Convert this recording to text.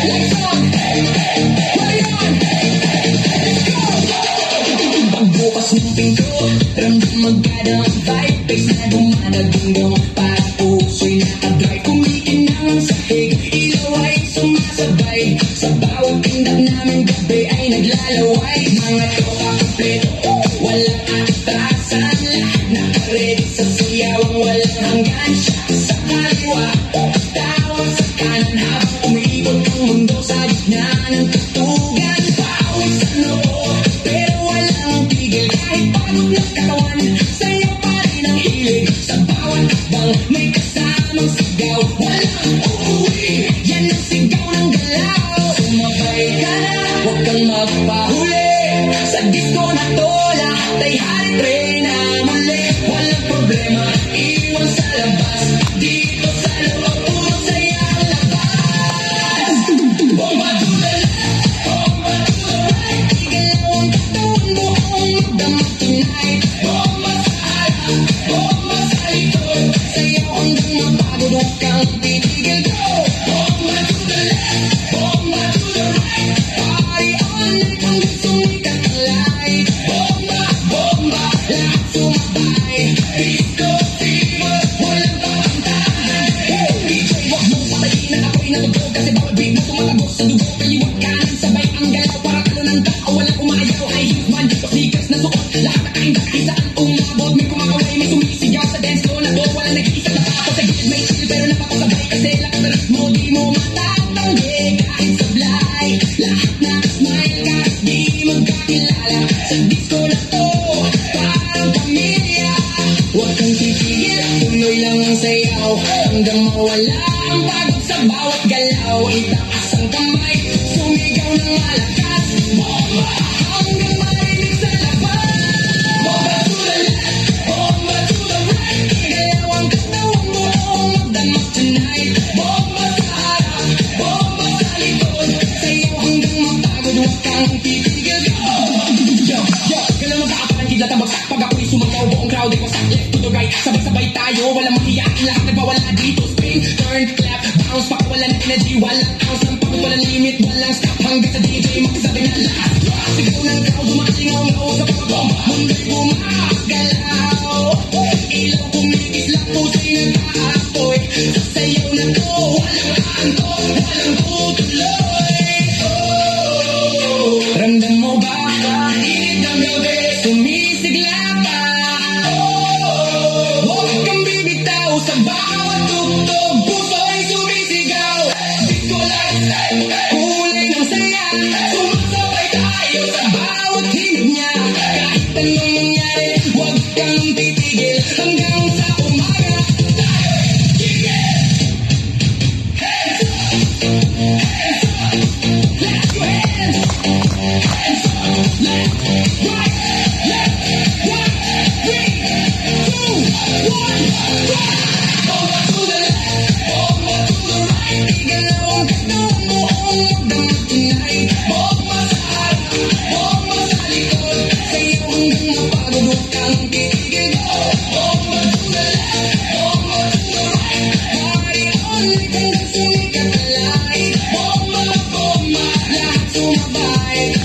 Lights up! Party on! Pagbukas ng pinto, ramdam magkada ang vibe. Base na dumadagundong para puso'y nakadrive. Kumikinang ang sahig, ilaw ay sumasabay. Sa bawat tindak namin gabi ay naglalaway. Mga tropa kompleto, walang atasan. Lahat nakaready sa siyawang walang hanggan. Siya sa kaliwa, tawang sa kanan. Habang umiibot ang mundo sa gitna ng tutugan. Pawis sa noo, pero walang tigil. Kahit pagod ng katawan, sayo pa rin ang hilig. Sa bawat bang may kasamang sigaw. Walang uuwi, yan ang sigaw ng galaw. Sumabay ka na, huwag kang magpahuli. Sa disco na to, lahat ay halitre na mali. Walang problema, iwan sa labas. Dito sa loob, puro saya ang labas. Bomba to the left, bomba to the right. Igalaw ang katawan mo kung magdamag tonight. Bomba sa harap, bomba sa likod. Sayaw hanggang mapagod, huwag kang titigil. Go! Bomba to the left, bomba to the right. Party all night hanggang sumikat ang light. Bomba, bomba, lahat sumabay. Disco fever, walang papantahan. DJ, wag mong patayin at ako'y natugtog. Kasi bawat beat na tumatagos sa dugo. Kaliwat kanan, sabay ang galaw. Para talo ng tao, walang umayaw. High heels man, dito sneakers na suot. Lahat nakaindak, isaan umabot. May kumakaway, may sumisigaw sa dance floor na to. Walang nag-iisa na ako sa gilid, may chill pero napapasabay. Kasi lakas na ritmo, di mo matatanggi. Kahit sablay, lahat nakasmile. Kahit di magkakilala sa disco na to, parang pamilya. Huwag kang titigil, tuloy lang ang sayaw. Hanggang mawala ang pagod sa bawat galaw. Itaas ang kamay, sumigaw ng malakas. Bomba, hanggang marinig sa labas. Bomba to the left, bomba to the right. Igalaw ang katawan mo kung magdamag tonight. Bomba sa harap, bomba sa likod. Sayaw hanggang mapagod, huwag kang titigil. Go! Yo, yo, kailan magkakapalan kidlat ang bagsak. Pag ako'y sumayaw, buong crowd ay wasak. Left to the right, sabay-sabay tayo. Walang mahiyain, lahat nagwawala dito. Spin, turn, clap, bounce. Baka walang energy, walang ounce. Ng pagod, walang limit, walang stop. Hanggang sa DJ, magsasabi na last drop. Sigaw ng crowd, dumatingaw-ngaw sa pagpapomba. Mundo'y gumagalaw. Ilaw kumikislang, pusa'y nag-aapoy. Sa sayaw na to, walang antok, walang tutuloy. Oh, ramdam mo ba? Init ng gabi, sumisigla pa. Oh, huwag kang bibitaw sa bawat tugtog. Puso ay sumisigaw. Disco lifestyle, kulay ng saya. Sumasabay tayo sa bawat hinog niya. Kahit anong mangyari, huwag kang titigil. Hanggang sa umaga, tayo'y gigil. Hands up, hands up, clap your hands. Hands up, left, right, left, right, 3, 2, 1, rock! Bomba to the left, bomba to the right. Igalaw ang katawan mo kung magdamag tonight. Bomba sa harap, bomba sa likod. Sayaw hanggang mapagod, huwag kang titigil. Go! Bomba to the left, bomba to the right. Party all night hanggang sumikat ang light. Bomba, bomba, lahat sumabay.